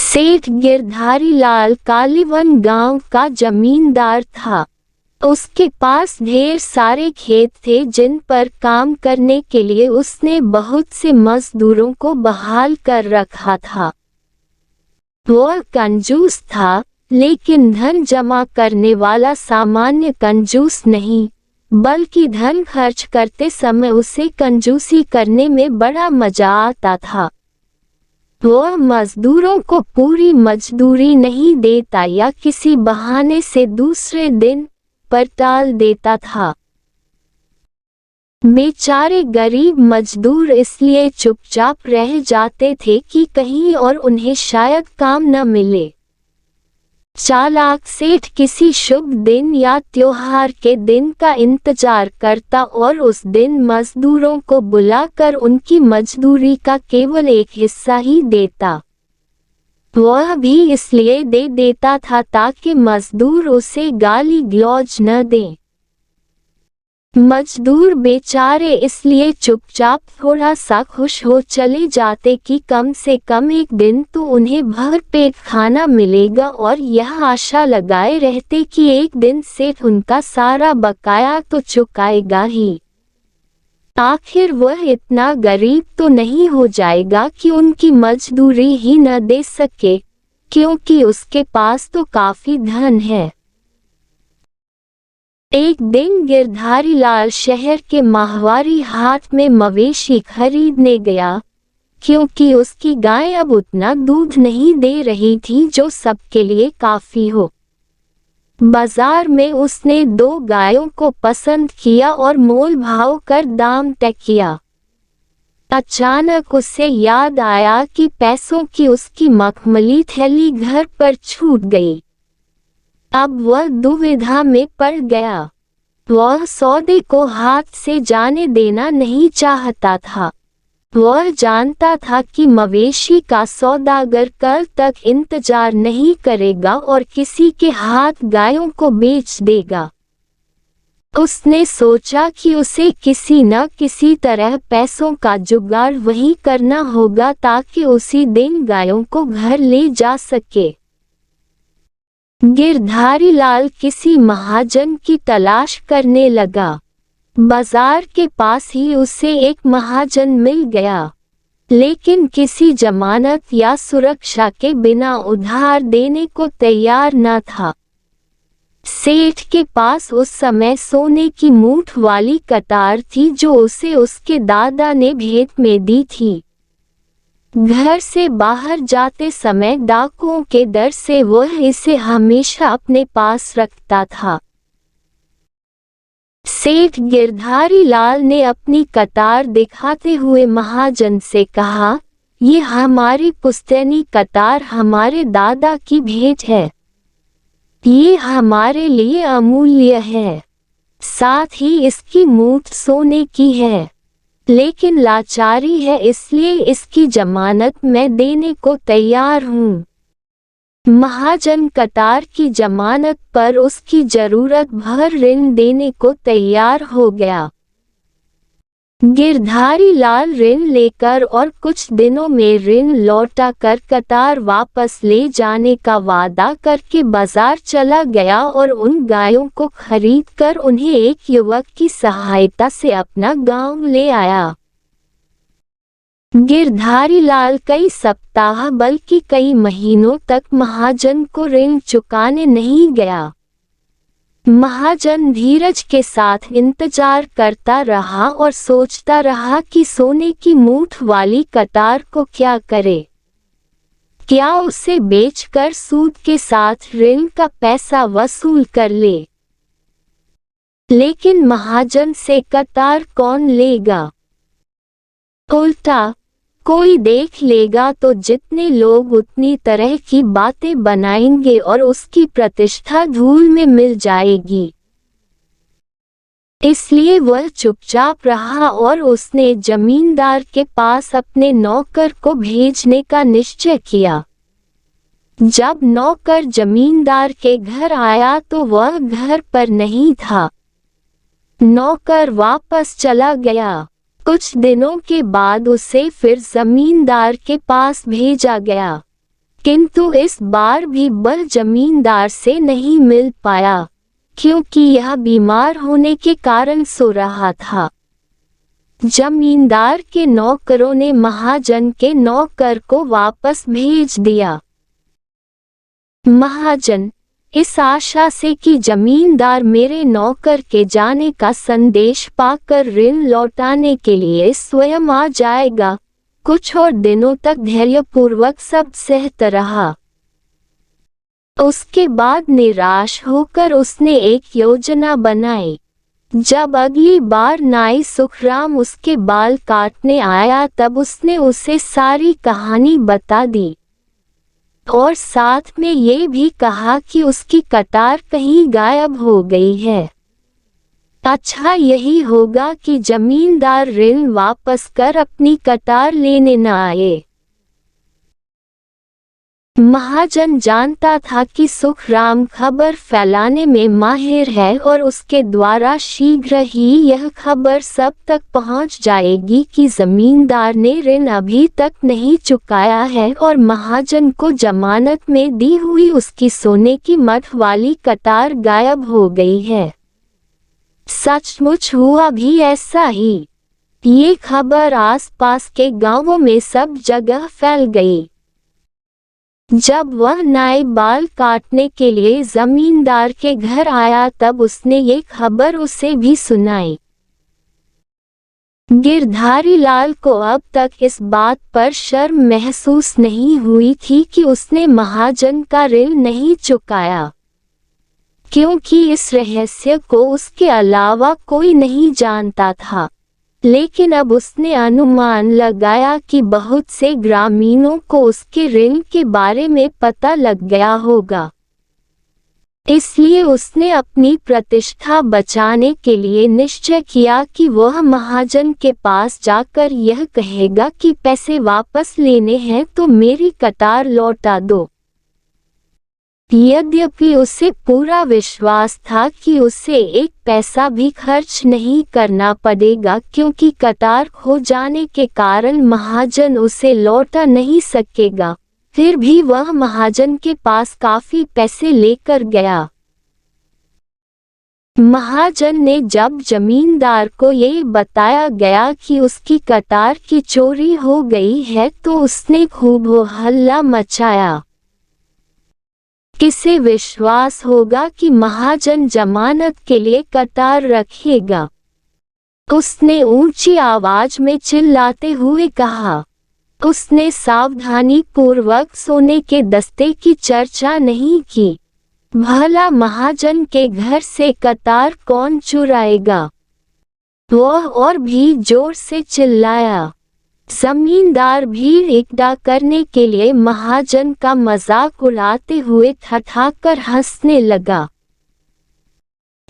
सेठ गिरधारी लाल कालीवन गांव का जमींदार था। उसके पास ढेर सारे खेत थे जिन पर काम करने के लिए उसने बहुत से मजदूरों को बहाल कर रखा था। वह कंजूस था, लेकिन धन जमा करने वाला सामान्य कंजूस नहीं, बल्कि धन खर्च करते समय उसे कंजूसी करने में बड़ा मजा आता था। वह मजदूरों को पूरी मजदूरी नहीं देता या किसी बहाने से दूसरे दिन पर टाल देता था। बेचारे गरीब मजदूर इसलिए चुपचाप रह जाते थे कि कहीं और उन्हें शायद काम न मिले। चालाक सेठ किसी शुभ दिन या त्योहार के दिन का इंतजार करता और उस दिन मजदूरों को बुलाकर उनकी मजदूरी का केवल एक हिस्सा ही देता। वह भी इसलिए दे देता था ताकि मजदूर उसे गाली गलौज न दें। मजदूर बेचारे इसलिए चुपचाप थोड़ा सा खुश हो चले जाते कि कम से कम एक दिन तो उन्हें भरपेट खाना मिलेगा, और यह आशा लगाए रहते कि एक दिन सेठ उनका सारा बकाया तो चुकाएगा ही। आखिर वह इतना गरीब तो नहीं हो जाएगा कि उनकी मजदूरी ही न दे सके, क्योंकि उसके पास तो काफी धन है। एक दिन गिरधारी लाल शहर के माहवारी हाट में मवेशी खरीदने गया, क्योंकि उसकी गाय अब उतना दूध नहीं दे रही थी जो सबके लिए काफी हो। बाजार में उसने 2 गायों को पसंद किया और मोल भाव कर दाम तय किया। अचानक उसे याद आया कि पैसों की उसकी मखमली थैली घर पर छूट गई। अब वह दुविधा में पड़ गया। वह सौदे को हाथ से जाने देना नहीं चाहता था। वह जानता था कि मवेशी का सौदागर कल तक इंतजार नहीं करेगा और किसी के हाथ गायों को बेच देगा। उसने सोचा कि उसे किसी न किसी तरह पैसों का जुगाड़ वही करना होगा ताकि उसी दिन गायों को घर ले जा सके। गिरधारी लाल किसी महाजन की तलाश करने लगा। बाजार के पास ही उसे एक महाजन मिल गया, लेकिन किसी जमानत या सुरक्षा के बिना उधार देने को तैयार न था। सेठ के पास उस समय सोने की मूठ वाली कतार थी जो उसे उसके दादा ने भेंट में दी थी। घर से बाहर जाते समय डाकुओं के डर से वह इसे हमेशा अपने पास रखता था। सेठ गिरधारी लाल ने अपनी कतार दिखाते हुए महाजन से कहा, "ये हमारी पुश्तैनी कतार हमारे दादा की भेंट है। ये हमारे लिए अमूल्य है। साथ ही इसकी मूठ सोने की है, लेकिन लाचारी है, इसलिए इसकी जमानत मैं देने को तैयार हूँ।" महाजन कतार की जमानत पर उसकी जरूरत भर ऋण देने को तैयार हो गया। गिरधारी लाल ऋण लेकर और कुछ दिनों में ऋण लौटा कर कतार वापस ले जाने का वादा करके बाजार चला गया और उन गायों को खरीदकर उन्हें एक युवक की सहायता से अपना गांव ले आया। गिरधारी लाल कई सप्ताह बल्कि कई महीनों तक महाजन को ऋण चुकाने नहीं गया। महाजन धीरज के साथ इंतजार करता रहा और सोचता रहा कि सोने की मूठ वाली कतार को क्या करे। क्या उसे बेचकर सूद के साथ ऋण का पैसा वसूल कर ले? लेकिन महाजन से कतार कौन लेगा? उल्टा कोई देख लेगा तो जितने लोग उतनी तरह की बातें बनाएंगे और उसकी प्रतिष्ठा धूल में मिल जाएगी। इसलिए वह चुपचाप रहा और उसने जमींदार के पास अपने नौकर को भेजने का निश्चय किया। जब नौकर जमींदार के घर आया तो वह घर पर नहीं था। नौकर वापस चला गया। कुछ दिनों के बाद उसे फिर जमींदार के पास भेजा गया। किंतु इस बार भी बल जमींदार से नहीं मिल पाया, क्योंकि यह बीमार होने के कारण सो रहा था। जमींदार के नौकरों ने महाजन के नौकर को वापस भेज दिया। महाजन, इस आशा से कि जमींदार मेरे नौकर के जाने का संदेश पाकर ऋण लौटाने के लिए स्वयं आ जाएगा, कुछ और दिनों तक धैर्यपूर्वक सब सहता रहा। उसके बाद निराश होकर उसने एक योजना बनाई। जब अगली बार नाई सुखराम उसके बाल काटने आया तब उसने उसे सारी कहानी बता दी और साथ में ये भी कहा कि उसकी कटार कहीं गायब हो गई है। अच्छा यही होगा कि जमींदार ऋण वापस कर अपनी कटार लेने न आए। महाजन जानता था कि सुखराम खबर फैलाने में माहिर है और उसके द्वारा शीघ्र ही यह खबर सब तक पहुंच जाएगी कि जमींदार ने ऋण अभी तक नहीं चुकाया है और महाजन को जमानत में दी हुई उसकी सोने की मठ वाली कटार गायब हो गई है। सचमुच हुआ भी ऐसा ही। ये खबर आसपास के गांवों में सब जगह फैल गई। जब वह नाई बाल काटने के लिए जमींदार के घर आया तब उसने ये खबर उसे भी सुनाई। गिरधारी लाल को अब तक इस बात पर शर्म महसूस नहीं हुई थी कि उसने महाजन का ऋण नहीं चुकाया, क्योंकि इस रहस्य को उसके अलावा कोई नहीं जानता था। लेकिन अब उसने अनुमान लगाया कि बहुत से ग्रामीणों को उसके ऋण के बारे में पता लग गया होगा। इसलिए उसने अपनी प्रतिष्ठा बचाने के लिए निश्चय किया कि वह महाजन के पास जाकर यह कहेगा कि पैसे वापस लेने हैं तो मेरी कटार लौटा दो। यद्यपि उसे पूरा विश्वास था कि उसे एक पैसा भी खर्च नहीं करना पड़ेगा, क्योंकि कटार खो जाने के कारण महाजन उसे लौटा नहीं सकेगा, फिर भी वह महाजन के पास काफी पैसे लेकर गया। महाजन ने जब जमींदार को ये बताया गया कि उसकी कटार की चोरी हो गई है तो उसने खूब हो हल्ला मचाया। किसे विश्वास होगा कि महाजन जमानत के लिए कतार रखेगा? उसने ऊंची आवाज में चिल्लाते हुए कहा। उसने सावधानी पूर्वक सोने के दस्ते की चर्चा नहीं की। भला महाजन के घर से कतार कौन चुराएगा? वह और भी जोर से चिल्लाया। जमींदार भीड़ इकट्ठा करने के लिए महाजन का मजाक उड़ाते हुए ठठाकर हंसने लगा।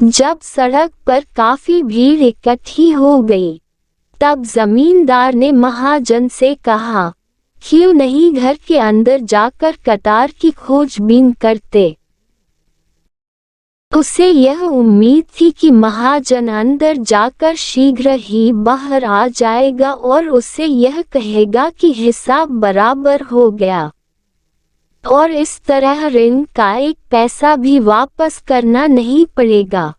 जब सड़क पर काफी भीड़ इकट्ठी हो गई, तब जमींदार ने महाजन से कहा, क्यों नहीं घर के अंदर जाकर कतार की खोजबीन करते? उसे यह उम्मीद थी कि महाजन अंदर जाकर शीघ्र ही बाहर आ जाएगा और उससे यह कहेगा कि हिसाब बराबर हो गया और इस तरह ऋण का एक पैसा भी वापस करना नहीं पड़ेगा।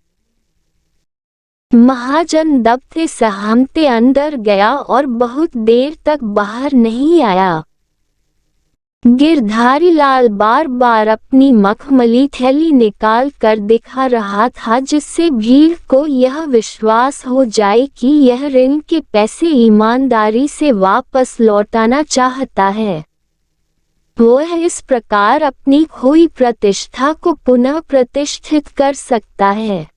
महाजन दबते सहमते अंदर गया और बहुत देर तक बाहर नहीं आया। गिरधारी लाल बार बार अपनी मखमली थैली निकाल कर दिखा रहा था, जिससे भीड़ को यह विश्वास हो जाए कि यह ऋण के पैसे ईमानदारी से वापस लौटाना चाहता है। वह इस प्रकार अपनी खोई प्रतिष्ठा को पुनः प्रतिष्ठित कर सकता है।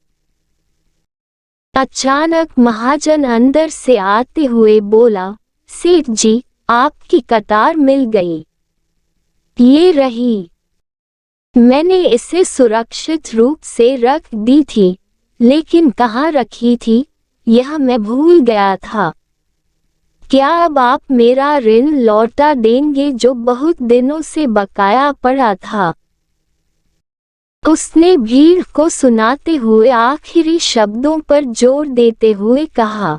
अचानक महाजन अंदर से आते हुए बोला, सेठ जी, आपकी कतार मिल गई। ये रही। मैंने इसे सुरक्षित रूप से रख दी थी, लेकिन कहाँ रखी थी यह मैं भूल गया था। क्या अब आप मेरा ऋण लौटा देंगे जो बहुत दिनों से बकाया पड़ा था? उसने भीड़ को सुनाते हुए आखिरी शब्दों पर जोर देते हुए कहा।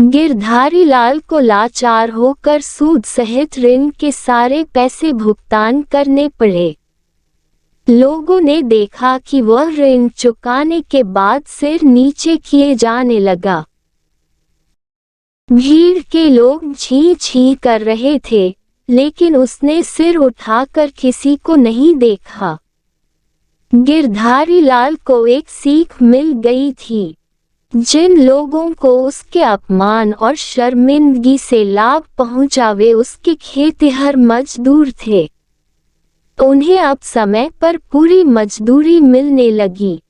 गिरधारी लाल को लाचार होकर सूद सहित ऋण के सारे पैसे भुगतान करने पड़े। लोगों ने देखा कि वह ऋण चुकाने के बाद सिर नीचे किए जाने लगा। भीड़ के लोग छी छी कर रहे थे, लेकिन उसने सिर उठाकर किसी को नहीं देखा। गिरधारी लाल को एक सीख मिल गई थी। जिन लोगों को उसके अपमान और शर्मिंदगी से लाभ पहुंचा वे उसके खेतिहर मजदूर थे। उन्हें अब समय पर पूरी मजदूरी मिलने लगी।